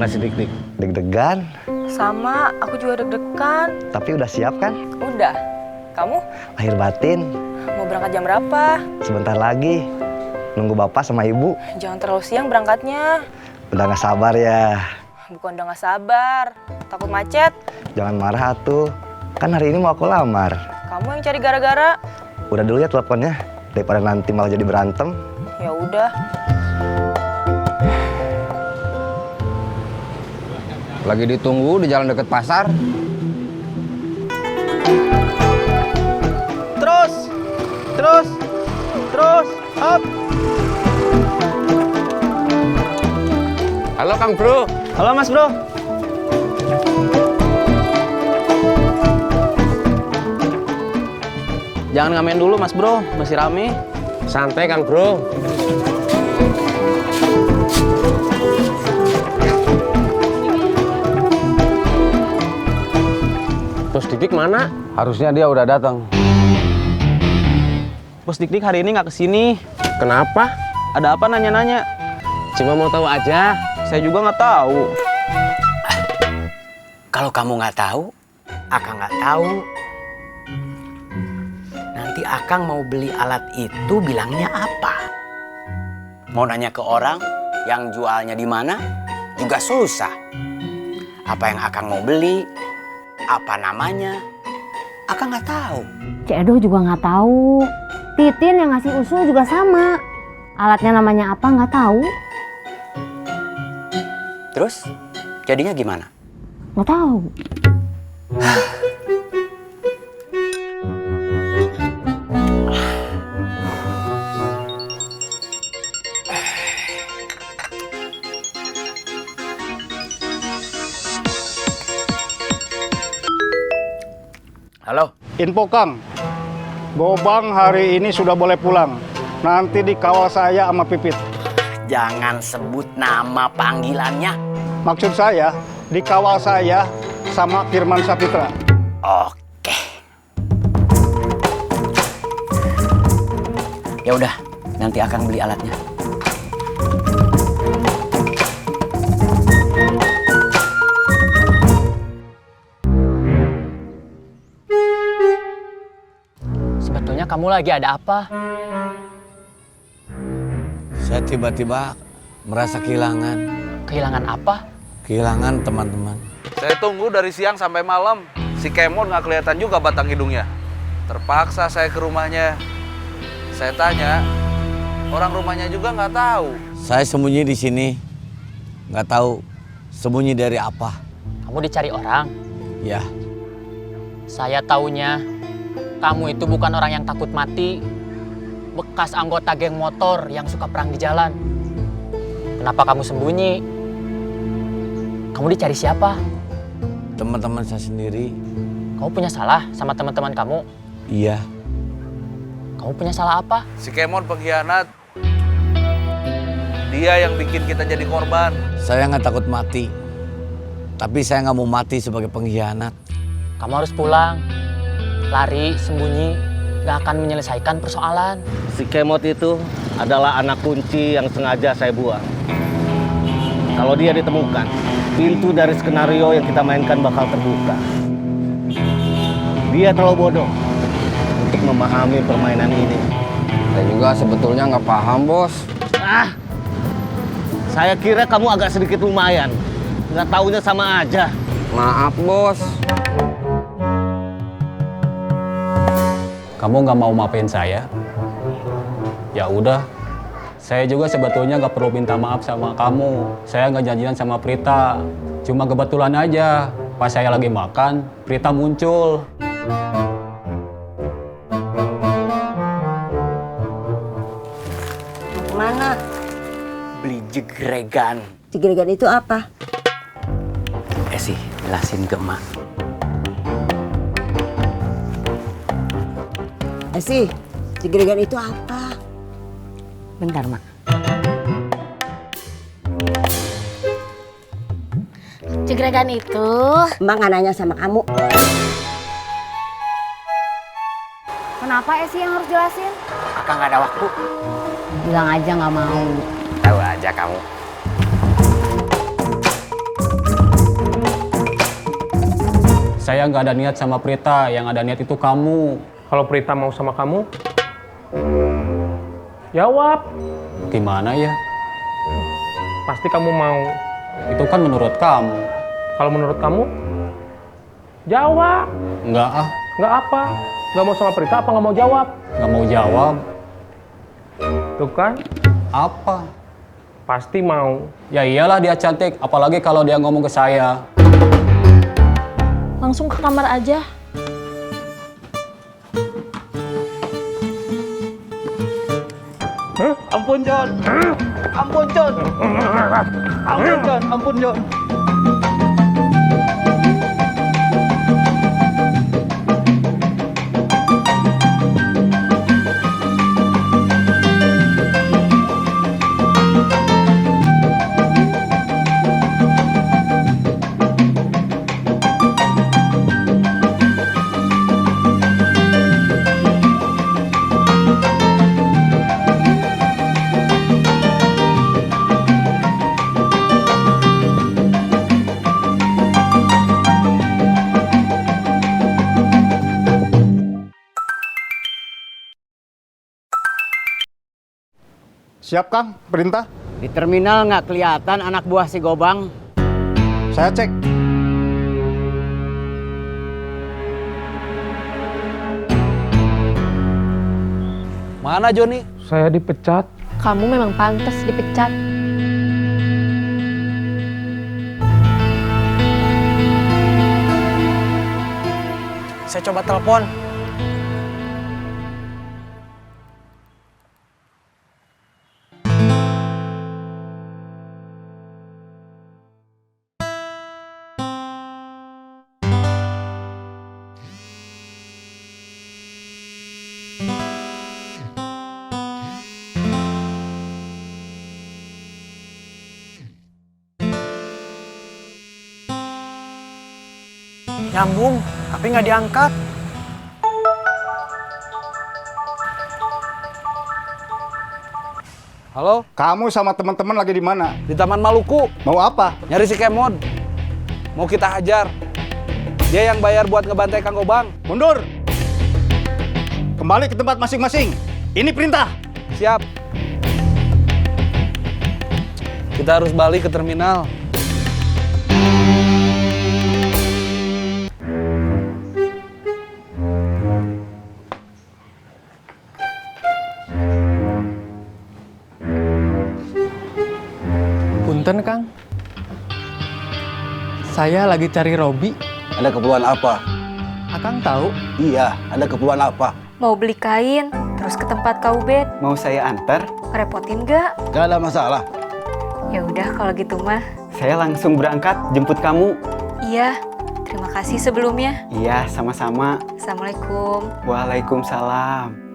Gimana sih Dik-Dik? Deg-degan, Sama, aku juga deg-degan. tapi udah siap kan? Udah. Kamu Lahir batin, mau berangkat jam berapa? sebentar lagi. Nunggu bapak sama ibu. Jangan terlalu siang berangkatnya. Udah gak sabar ya. Bukan udah gak sabar, takut macet. Jangan marah atuh. Kan hari ini mau aku lamar. Kamu yang cari gara-gara. Udah dulu ya teleponnya, daripada nanti malah jadi berantem. Ya udah. Lagi ditunggu di jalan deket pasar. Terus, up. Halo Kang Bro. Halo Mas Bro. Jangan ngamen dulu Mas Bro, masih rame. Santai Kang Bro. Bos Dik mana? Harusnya dia udah datang. Bos Dik hari ini nggak kesini. Kenapa? Ada apa nanya-nanya? Cuma mau tahu aja. Saya juga nggak tahu. Kalau kamu nggak tahu, Akang nggak tahu. Nanti Akang mau beli alat itu bilangnya apa? Mau nanya ke orang yang jualnya di mana juga susah. Apa yang Akang mau beli? Apa namanya? Akang nggak tahu. Cik Edo juga nggak tahu. Titin yang ngasih usul juga sama. Alatnya namanya apa nggak tahu. Terus jadinya gimana? Nggak tahu. Halo? Info Kang, Gobang hari ini sudah boleh pulang. Nanti dikawal saya sama Pipit. Jangan sebut nama panggilannya. Maksud saya, dikawal saya sama Firman Sapitra. Oke. Ya udah, nanti Akang beli alatnya. Sebetulnya kamu lagi ada apa? Saya tiba-tiba merasa kehilangan. Kehilangan apa? Kehilangan teman-teman. Saya tunggu dari siang sampai malam. Si Kemon nggak kelihatan juga batang hidungnya. Terpaksa saya ke rumahnya. Saya tanya, orang rumahnya juga nggak tahu. Saya sembunyi di sini. Nggak tahu sembunyi dari apa. Kamu dicari orang? Ya, Saya taunya kamu itu bukan orang yang takut mati. Bekas anggota geng motor yang suka perang di jalan. Kenapa kamu sembunyi? Kamu dicari siapa? teman-teman saya sendiri. Kamu punya salah sama teman-teman kamu? Iya. Kamu punya salah apa? Si Kemon pengkhianat. Dia yang bikin kita jadi korban. Saya nggak takut mati. Tapi saya nggak mau mati sebagai pengkhianat. Kamu harus pulang. Lari, sembunyi, gak akan menyelesaikan persoalan. Si Kemot itu adalah anak kunci yang sengaja saya buang. Kalau dia ditemukan, pintu dari skenario yang kita mainkan bakal terbuka. Dia terlalu bodoh untuk memahami permainan ini. Saya juga sebetulnya nggak paham, Bos. Saya kira kamu agak sedikit lumayan. Nggak taunya sama aja. Maaf, Bos. Kamu nggak mau maafin saya? Ya udah, saya juga sebetulnya nggak perlu minta maaf sama kamu. Saya nggak janjian sama Prita. Cuma kebetulan aja, pas saya lagi makan, Prita muncul. Mau kemana? Beli jegregan. Jegregan itu apa? Sih, jelasin ke emak. Sih, jegregan itu apa? Bentar, Mak. Jegregan itu... Mbak nggak nanya sama kamu. Kenapa Esi yang harus jelasin? Kakak nggak ada waktu. Bilang aja nggak mau. Tahu aja kamu. Saya nggak ada niat sama Prita, yang ada niat itu kamu. Kalau Prita mau sama kamu, jawab. Gimana ya? Pasti kamu mau. Itu kan menurut kamu. Kalau menurut kamu, jawab. Nggak ah. Nggak apa? Nggak mau sama Prita apa nggak mau jawab? Nggak mau jawab. Tuh kan? Apa? Pasti mau. Ya iyalah dia cantik, apalagi kalau dia ngomong ke saya. Langsung ke kamar aja. Ampun John. Ampun John. Ampun John. Ampun John. Siap, Kang. Perintah. Di terminal nggak kelihatan anak buah si Gobang. Saya cek. Mana Joni? Saya dipecat. Kamu memang pantas dipecat. Saya coba telepon. Nyambung, tapi nggak diangkat. Halo? Kamu sama teman-teman lagi di mana? Di Taman Maluku. Mau apa? Nyari si Kemon. Mau kita hajar. Dia yang bayar buat ngebantai Kang Gobang. Mundur. Kembali ke tempat masing-masing. Ini perintah. Siap. Kita harus balik ke terminal. Punten, Kang. Saya lagi cari Robi. Ada keperluan apa? Akang tahu? Iya, ada keperluan apa? Mau beli kain, terus ke tempat kau bed. Mau saya antar? Ngerepotin gak? Gak ada masalah. Ya udah kalau gitu mah. Saya langsung berangkat jemput kamu. Iya, terima kasih sebelumnya. Iya, sama-sama. Assalamualaikum. Waalaikumsalam.